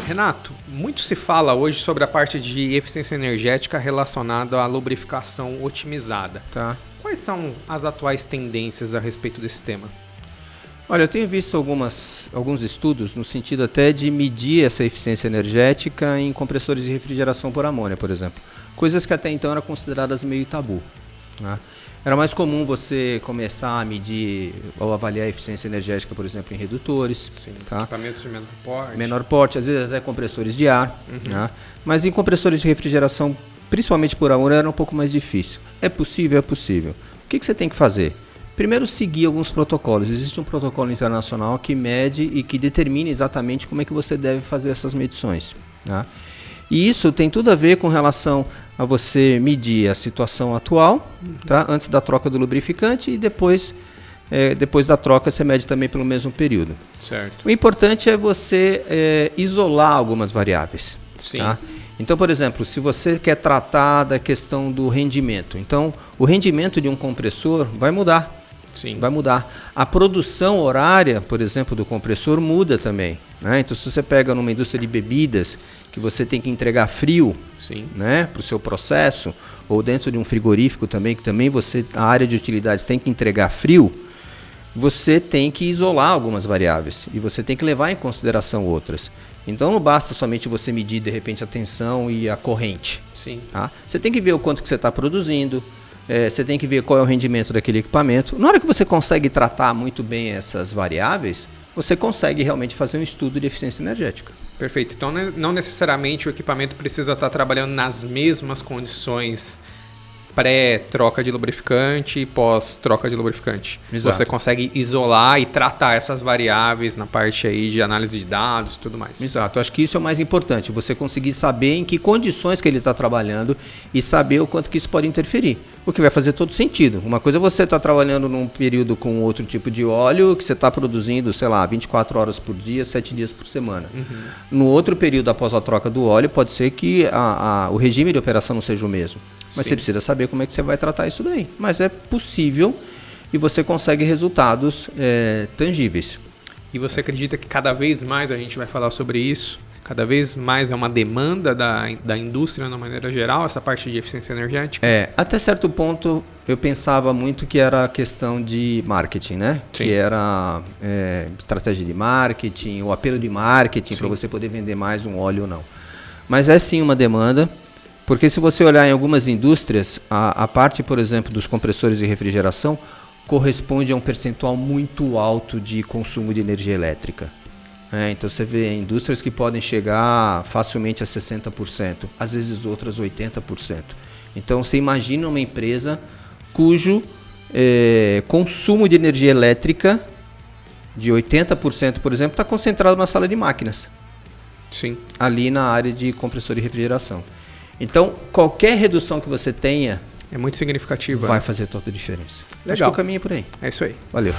Renato, muito se fala hoje sobre a parte de eficiência energética relacionada à lubrificação otimizada. Tá. Quais são as atuais tendências a respeito desse tema? Olha, eu tenho visto alguns estudos no sentido até de medir essa eficiência energética em compressores de refrigeração por amônia, por exemplo. Coisas que até então eram consideradas meio tabu, né? Era mais comum você começar a medir ou avaliar a eficiência energética, por exemplo, em redutores. Sim, tá? Equipamentos de menor porte. Menor porte, às vezes até compressores de ar. Né? Mas em compressores de refrigeração, principalmente por amônia, era um pouco mais difícil. É possível? É possível. O que você tem que fazer? Primeiro, seguir alguns protocolos. Existe um protocolo internacional que mede e que determina exatamente como é que você deve fazer essas medições. Tá? E isso tem tudo a ver com relação a você medir a situação atual, tá? Antes da troca do lubrificante, e depois da troca você mede também pelo mesmo período. Certo. O importante é você isolar algumas variáveis. Sim. Tá? Então, por exemplo, se você quer tratar da questão do rendimento, então o rendimento de um compressor vai mudar. Sim. Vai mudar. A produção horária, por exemplo, do compressor muda também. Né? Então, se você pega numa indústria de bebidas, que você tem que entregar frio, né, para o seu processo, ou dentro de um frigorífico também, que também a área de utilidades tem que entregar frio, você tem que isolar algumas variáveis e você tem que levar em consideração outras. Então, não basta somente você medir, de repente, a tensão e a corrente. Sim. Tá? Você tem que ver o quanto que você está produzindo, você tem que ver qual é o rendimento daquele equipamento. Na hora que você consegue tratar muito bem essas variáveis, você consegue realmente fazer um estudo de eficiência energética. Perfeito. Então, não necessariamente o equipamento precisa estar trabalhando nas mesmas condições pré-troca de lubrificante e pós-troca de lubrificante. Exato. Você consegue isolar e tratar essas variáveis na parte aí de análise de dados e tudo mais. Exato. Acho que isso é o mais importante. Você conseguir saber em que condições que ele está trabalhando e saber o quanto que isso pode interferir. O que vai fazer todo sentido. Uma coisa é você estar trabalhando num período com outro tipo de óleo que você está produzindo, 24 horas por dia, 7 dias por semana. No outro período após a troca do óleo, pode ser que o regime de operação não seja o mesmo. Mas Sim. você precisa saber como é que você vai tratar isso daí. Mas é possível e você consegue resultados tangíveis. E você acredita que cada vez mais a gente vai falar sobre isso? Cada vez mais é uma demanda da indústria, de uma maneira geral, essa parte de eficiência energética? Até certo ponto eu pensava muito que era questão de marketing, né? Sim. Que era estratégia de marketing, o apelo de marketing para você poder vender mais um óleo ou não. Mas é sim uma demanda, porque se você olhar em algumas indústrias, a parte, por exemplo, dos compressores de refrigeração corresponde a um percentual muito alto de consumo de energia elétrica. Então você vê indústrias que podem chegar facilmente a 60%, às vezes outras 80%. Então você imagina uma empresa cujo consumo de energia elétrica de 80%, por exemplo, está concentrado na sala de máquinas. Sim. Ali na área de compressor e refrigeração. Então, qualquer redução que você tenha é muito significativa. Vai fazer toda a diferença. Legal. Acho que o caminho é por aí. É isso aí. Valeu.